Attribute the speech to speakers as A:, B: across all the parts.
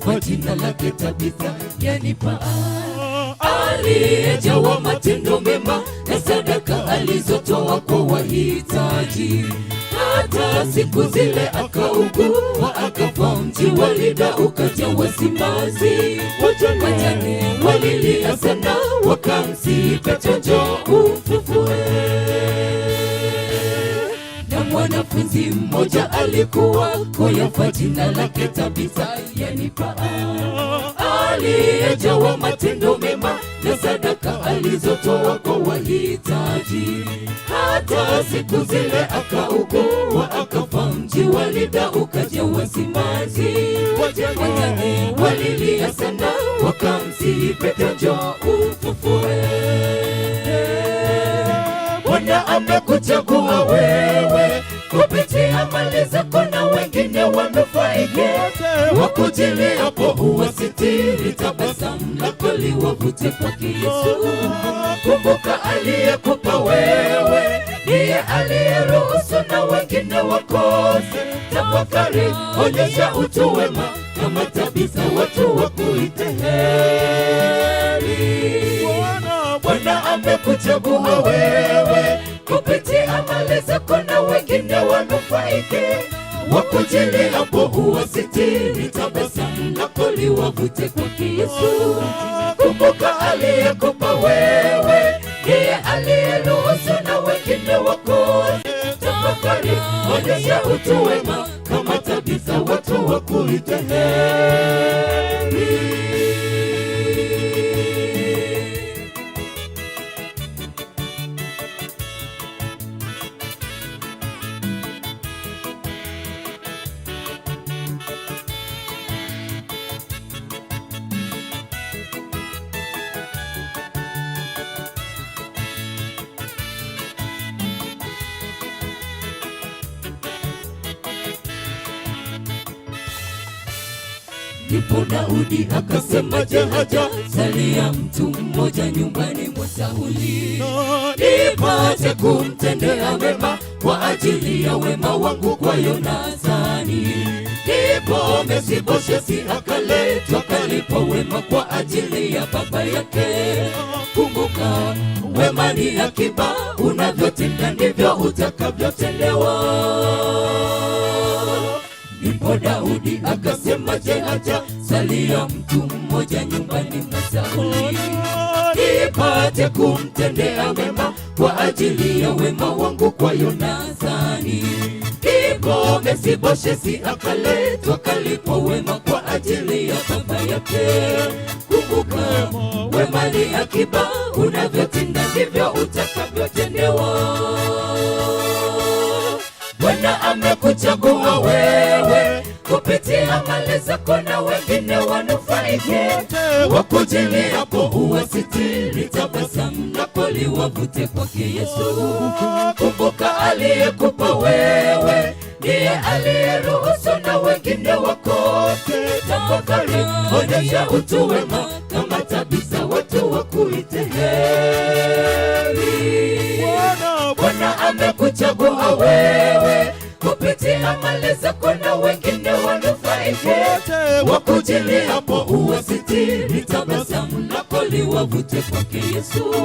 A: kwa jina lake Tabitha yanipa. Aliyejawa matendo mema na sadaka alizotoa kwa wahitaji. Hata siku zile akaugua akafa, mji wa Lida ukajawa simanzi. Wajane walilia sana wakamsihi Petro, njoo umfufue. Na mwanafunzi mmoja alikuwa Kayafa, jina lake Tabitha yanipa. Aliyejawa matendo mema na sadaka alizotoa kwa wahitaji. Hata siku zile akaugua akafa, mji wa Lida ukajawa simanzi. Wajane walilia sana wakamsihi Petro, njoo umfufue. Bwana amekuchagua wewe kupitia mali zako na wengine wanufaike. Wakujiliapo uwasitiri, tabasamu lako liwavute kwake Yesu. Kumbuka aliyekupa wewe ndiye aliyeruhusu na wengine wakose. Tafakari, onyesha utu wema kama Tabitha, watu wakuite heri. Bwana amekuchagua wewe kupitia mali zako na wengine wanufaike. Wakujiliapo uwasitiri, tabasamu lako liwavute kwake Yesu. Kumbuka aliyekupa wewe ndiye aliyeruhusu na wengine wakose. Tafakari, onyesha utu wema kama Tabitha, watu wakuite heri. Ndipo Daudi akasema, je, hajasalia mtu mmoja nyumbani mwa Sauli nipate kumtendea mema kwa ajili ya wema wangu kwa Yonathani? Ndipo Mefiboshethi akaletwa kalipo wema kwa ajili ya baba yake. Kumbuka, wema ni akiba, unavyotenda ndivyo utakavyotendewa. Ndipo Daudi akasema, je, hajasalia mtu mmoja nyumbani mwa Sauli nipate kumtendea mema kwa ajili ya wema wangu kwa Yonathani? Ndipo Mefiboshethi akaletwa kalipo wema kwa ajili ya baba yake. Kumbuka, wema ni akiba, unavyotenda ndivyo utakavyotendewa. Bwana amekuchagua wewe kupitia mali zako na wengine wanufaike. Wakujiliapo uwasitiri, tabasamu lako liwavute kwake Yesu. Kumbuka aliyekupa wewe ndiye aliyeruhusu na wengine wakose. Tafakari, onyesha utu wema kama Tabitha, watu wakuite heri. Bwana amekuchagua wewe kupitia mali zako na wengine wanufaike. Wakujiliapo uwasitiri, tabasamu lako liwavute kwake Yesu.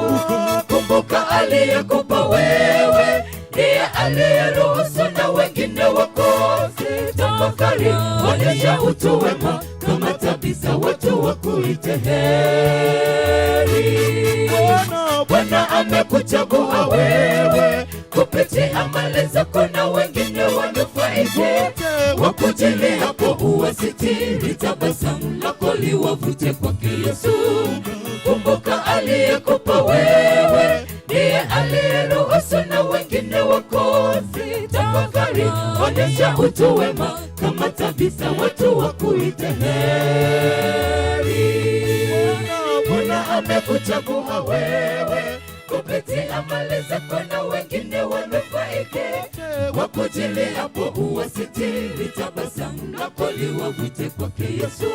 A: Kumbuka aliyekupa wewe ndiye aliyeruhusu na wengine wakose. Tafakari, onyesha utu wema kama Tabitha, watu wakuite heri. Bwana amekuchagua wewe kupitia mali zako na wengine wanufaike. Wakujiliapo uwasitiri, tabasamu lako liwavute kwake Yesu. Kumbuka aliyekupa wewe ndiye aliyeruhusu na wengine wakose. Tafakari, onyesha utu wema kama Tabitha, watu wakuite heri. Bwana amekuchagua wewe kupitia mali zako na wengine wanufaike. Wakujiliapo uwasitiri, tabasamu lako liwavute kwake Yesu.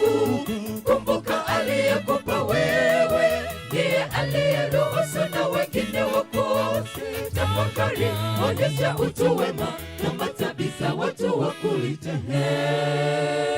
A: Kumbuka aliyekupa wewe ndiye aliyeruhusu na wengine wakose. Tafakari, onyesha utu wema kama Tabitha, watu wakuite heri.